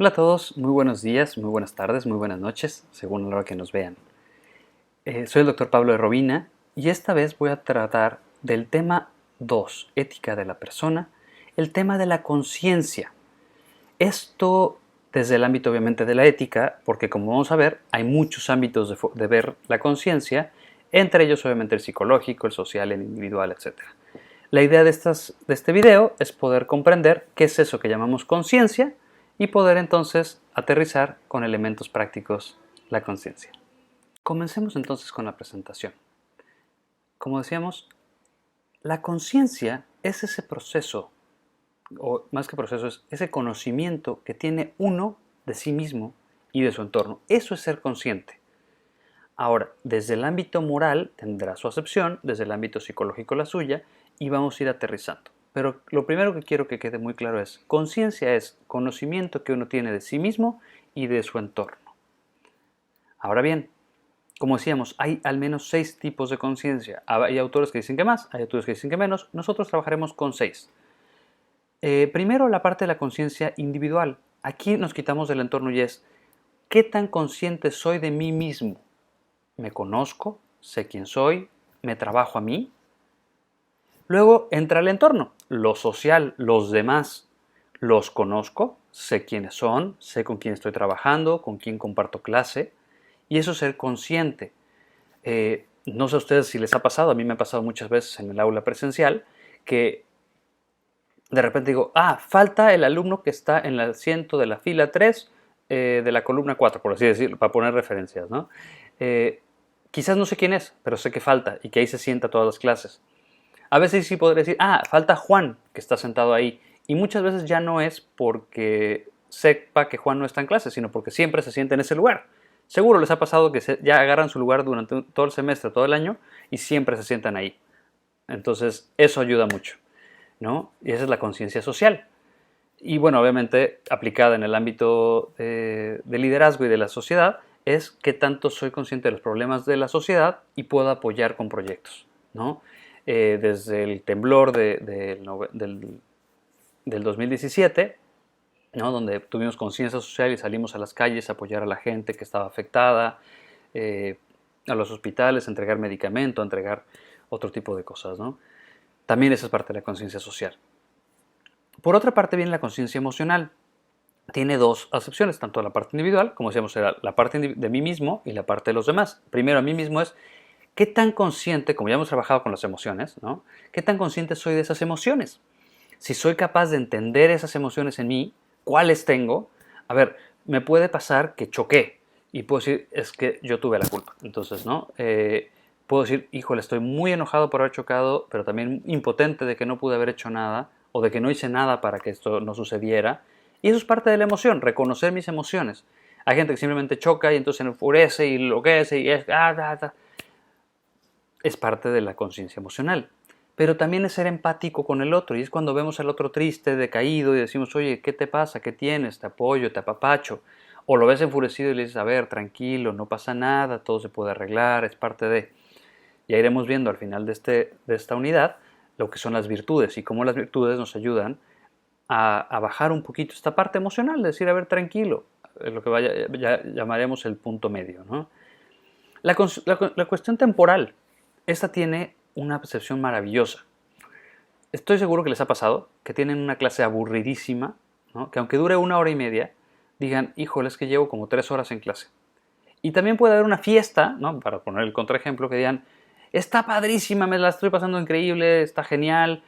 Hola a todos, muy buenos días, muy buenas tardes, muy buenas noches, según la hora que nos vean. Soy el doctor Pablo de Robina y esta vez voy a tratar del tema 2, ética de la persona, el tema de la conciencia. Esto desde el ámbito obviamente de la ética, porque como vamos a ver, hay muchos ámbitos de ver la conciencia, entre ellos obviamente el psicológico, el social, el individual, etc. La idea de este video es poder comprender qué es eso que llamamos conciencia y poder entonces aterrizar con elementos prácticos la conciencia. Comencemos entonces con la presentación. Como decíamos, la conciencia es ese proceso, o más que proceso, es ese conocimiento que tiene uno de sí mismo y de su entorno. Eso es ser consciente. Ahora, desde el ámbito moral tendrá su acepción, desde el ámbito psicológico la suya, y vamos a ir aterrizando. Pero lo primero que quiero que quede muy claro es, conciencia es conocimiento que uno tiene de sí mismo y de su entorno. Ahora bien, como decíamos, hay al menos 6 tipos de conciencia. Hay autores que dicen que más, hay autores que dicen que menos. Nosotros trabajaremos con 6. Primero, la parte de la conciencia individual. Aquí nos quitamos del entorno y es, ¿qué tan consciente soy de mí mismo? ¿Me conozco? ¿Sé quién soy? ¿Me trabajo a mí? Luego entra el entorno, lo social, los demás. Los conozco, sé quiénes son, sé con quién estoy trabajando, con quién comparto clase. Y eso es ser consciente. No sé a ustedes si les ha pasado, a mí me ha pasado muchas veces en el aula presencial, que de repente digo, falta el alumno que está en el asiento de la fila 3 de la columna 4, por así decirlo, para poner referencias, ¿no? Quizás no sé quién es, pero sé que falta y que ahí se sienta todas las clases. A veces sí podré decir, falta Juan, que está sentado ahí. Y muchas veces ya no es porque sepa que Juan no está en clase, sino porque siempre se sienta en ese lugar. Seguro les ha pasado que ya agarran su lugar durante todo el semestre, todo el año, y siempre se sientan ahí. Entonces, eso ayuda mucho, ¿no? Y esa es la conciencia social. Y bueno, obviamente aplicada en el ámbito de liderazgo y de la sociedad, es qué tanto soy consciente de los problemas de la sociedad y puedo apoyar con proyectos, ¿no? Desde el temblor del 2017, ¿no? Donde tuvimos conciencia social y salimos a las calles a apoyar a la gente que estaba afectada, eh, a los hospitales, a entregar medicamento, a entregar otro tipo de cosas, ¿no? También esa es parte de la conciencia social. Por otra parte viene la conciencia emocional. Tiene dos acepciones, tanto la parte individual, como decíamos, era la parte de mí mismo y la parte de los demás. Primero, a mí mismo es qué tan consciente, como ya hemos trabajado con las emociones, ¿no? ¿Qué tan consciente soy de esas emociones? Si soy capaz de entender esas emociones en mí, cuáles tengo, a ver, me puede pasar que choqué y puedo decir, es que yo tuve la culpa. Entonces, ¿no? Puedo decir, híjole, estoy muy enojado por haber chocado, pero también impotente de que no pude haber hecho nada o de que no hice nada para que esto no sucediera. Y eso es parte de la emoción, reconocer mis emociones. Hay gente que simplemente choca y entonces se enfurece y enloquece y es parte de la conciencia emocional. Pero también es ser empático con el otro y es cuando vemos al otro triste, decaído y decimos, oye, ¿qué te pasa? ¿Qué tienes? Te apoyo, te apapacho. O lo ves enfurecido y le dices, a ver, tranquilo, no pasa nada, todo se puede arreglar, es parte de... Ya iremos viendo al final de esta unidad lo que son las virtudes y cómo las virtudes nos ayudan a bajar un poquito esta parte emocional, de decir, a ver, tranquilo, lo que ya llamaremos el punto medio, ¿no? La cuestión temporal, esta tiene una percepción maravillosa. Estoy seguro que les ha pasado que tienen una clase aburridísima, ¿no? Que aunque dure 1 hora y media, digan, híjole, es que llevo como 3 horas en clase. Y también puede haber una fiesta, ¿no? Para poner el contraejemplo, que digan, está padrísima, me la estoy pasando increíble, está genial.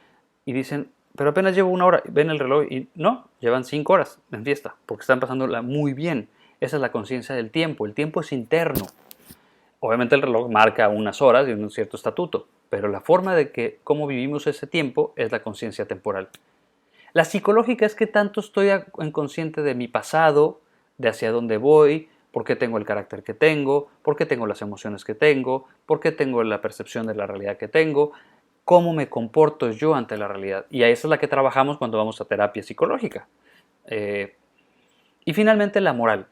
Y dicen, pero apenas llevo 1 hora, ven el reloj y no, llevan 5 horas en fiesta, porque están pasándola muy bien. Esa es la conciencia del tiempo. El tiempo es interno. Obviamente el reloj marca unas horas y un cierto estatuto, pero la forma de que cómo vivimos ese tiempo es la conciencia temporal. La psicológica es que tanto estoy consciente de mi pasado, de hacia dónde voy, por qué tengo el carácter que tengo, por qué tengo las emociones que tengo, por qué tengo la percepción de la realidad que tengo, cómo me comporto yo ante la realidad. Y a esa es la que trabajamos cuando vamos a terapia psicológica. Y finalmente la moral.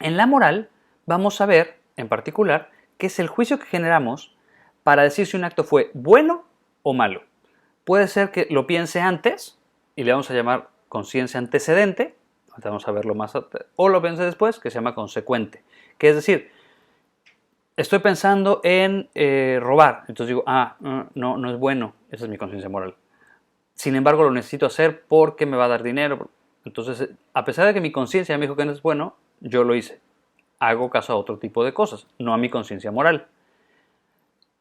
En la moral vamos a ver, en particular, qué es el juicio que generamos para decir si un acto fue bueno o malo. Puede ser que lo piense antes, y le vamos a llamar conciencia antecedente, vamos a verlo más, o lo pensé después, que se llama consecuente, que es decir, estoy pensando en robar, entonces digo, no, no es bueno, esa es mi conciencia moral. Sin embargo, lo necesito hacer porque me va a dar dinero. Entonces, a pesar de que mi conciencia me dijo que no es bueno, yo lo hice. Hago caso a otro tipo de cosas, no a mi conciencia moral.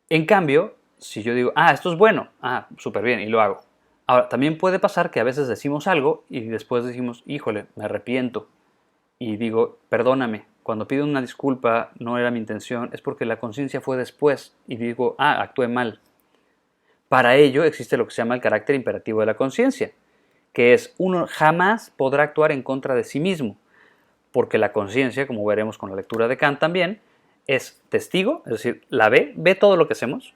En cambio, si yo digo, esto es bueno, súper bien, y lo hago. Ahora, también puede pasar que a veces decimos algo y después decimos, híjole, me arrepiento. Y digo, perdóname, cuando pido una disculpa no era mi intención, es porque la conciencia fue después. Y digo, actué mal. Para ello existe lo que se llama el carácter imperativo de la conciencia, que es uno jamás podrá actuar en contra de sí mismo, porque la conciencia, como veremos con la lectura de Kant también, es testigo, es decir, la ve todo lo que hacemos,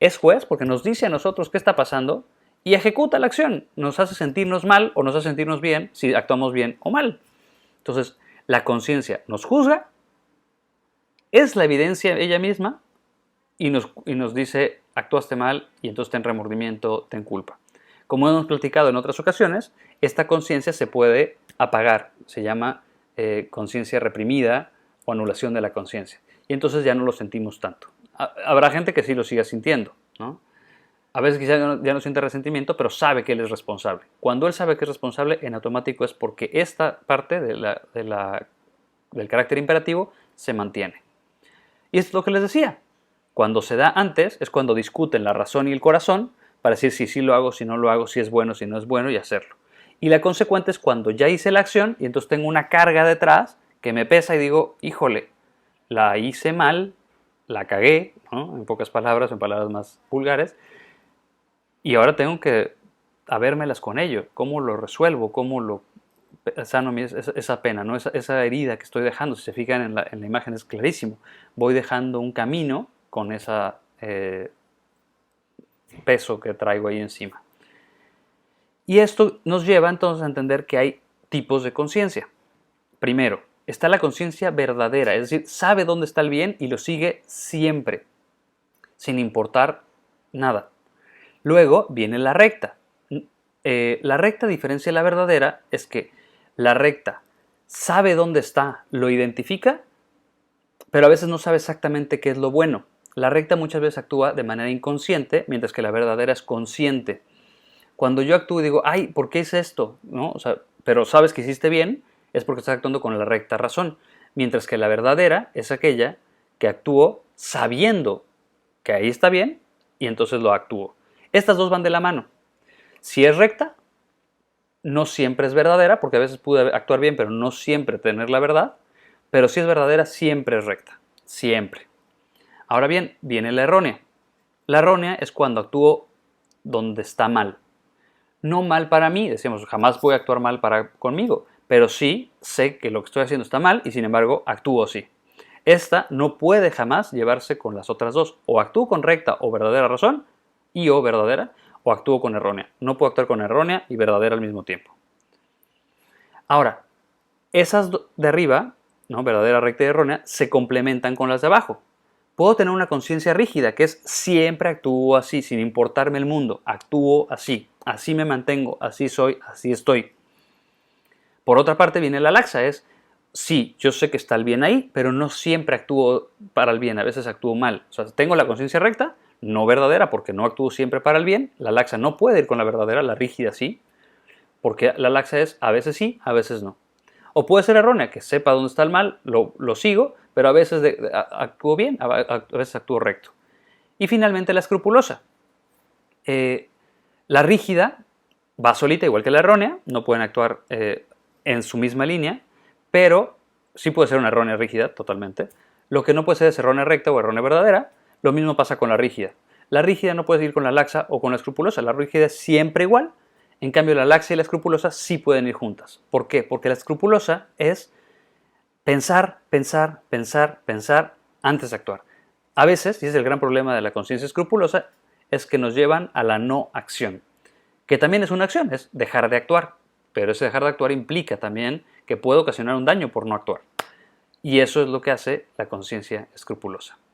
es juez porque nos dice a nosotros qué está pasando y ejecuta la acción, nos hace sentirnos mal o nos hace sentirnos bien si actuamos bien o mal. Entonces, la conciencia nos juzga, es la evidencia ella misma y nos dice, actuaste mal y entonces ten remordimiento, ten culpa. Como hemos platicado en otras ocasiones, esta conciencia se puede apagar, se llama conciencia reprimida o anulación de la conciencia. Y entonces ya no lo sentimos tanto. Habrá gente que sí lo siga sintiendo, ¿no? A veces quizás ya no siente resentimiento, pero sabe que él es responsable. Cuando él sabe que es responsable, en automático es porque esta parte del carácter imperativo se mantiene. Y es lo que les decía. Cuando se da antes es cuando discuten la razón y el corazón para decir si sí lo hago, si no lo hago, si es bueno, si no es bueno y hacerlo. Y la consecuente es cuando ya hice la acción y entonces tengo una carga detrás que me pesa y digo, híjole, la hice mal, la cagué, ¿no? En pocas palabras, en palabras más vulgares, y ahora tengo que habérmelas con ello. ¿Cómo lo resuelvo? ¿Cómo lo sano esa pena, ¿no? esa herida que estoy dejando? Si se fijan en la imagen es clarísimo. Voy dejando un camino con ese peso que traigo ahí encima. Y esto nos lleva entonces a entender que hay tipos de conciencia. Primero, está la conciencia verdadera, es decir, sabe dónde está el bien y lo sigue siempre, sin importar nada. Luego viene la recta. La recta, a diferencia de la verdadera, es que la recta sabe dónde está, lo identifica, pero a veces no sabe exactamente qué es lo bueno. La recta muchas veces actúa de manera inconsciente, mientras que la verdadera es consciente. Cuando yo actúo y digo, ¿por qué hice esto? ¿No? O sea, pero sabes que hiciste bien, es porque estás actuando con la recta razón. Mientras que la verdadera es aquella que actúo sabiendo que ahí está bien y entonces lo actúo. Estas dos van de la mano. Si es recta, no siempre es verdadera, porque a veces pude actuar bien, pero no siempre tener la verdad. Pero si es verdadera, siempre es recta. Siempre. Ahora bien, viene la errónea. La errónea es cuando actúo donde está mal. No mal para mí, decíamos, jamás voy a actuar mal conmigo, pero sí sé que lo que estoy haciendo está mal y sin embargo actúo así. Esta no puede jamás llevarse con las otras dos. O actúo con recta o verdadera razón o verdadera, o actúo con errónea. No puedo actuar con errónea y verdadera al mismo tiempo. Ahora, esas de arriba, ¿no? Verdadera, recta y errónea, se complementan con las de abajo. Puedo tener una conciencia rígida, que es siempre actúo así, sin importarme el mundo. Actúo así me mantengo, así soy, así estoy. Por otra parte viene la laxa, sí, yo sé que está el bien ahí, pero no siempre actúo para el bien, a veces actúo mal. O sea, tengo la conciencia recta, no verdadera, porque no actúo siempre para el bien. La laxa no puede ir con la verdadera, la rígida sí, porque la laxa es a veces sí, a veces no. O puede ser errónea, que sepa dónde está el mal, lo sigo, pero a veces actúo bien, a veces actúo recto. Y finalmente la escrupulosa. La rígida va solita, igual que la errónea, no pueden actuar en su misma línea, pero sí puede ser una errónea rígida, totalmente. Lo que no puede ser es errónea recta o errónea verdadera. Lo mismo pasa con la rígida. La rígida no puede ir con la laxa o con la escrupulosa. La rígida es siempre igual. En cambio, la laxa y la escrupulosa sí pueden ir juntas. ¿Por qué? Porque la escrupulosa es pensar, pensar, pensar, pensar antes de actuar. A veces, y ese es el gran problema de la conciencia escrupulosa, es que nos llevan a la no acción, que también es una acción, es dejar de actuar. Pero ese dejar de actuar implica también que puede ocasionar un daño por no actuar. Y eso es lo que hace la conciencia escrupulosa.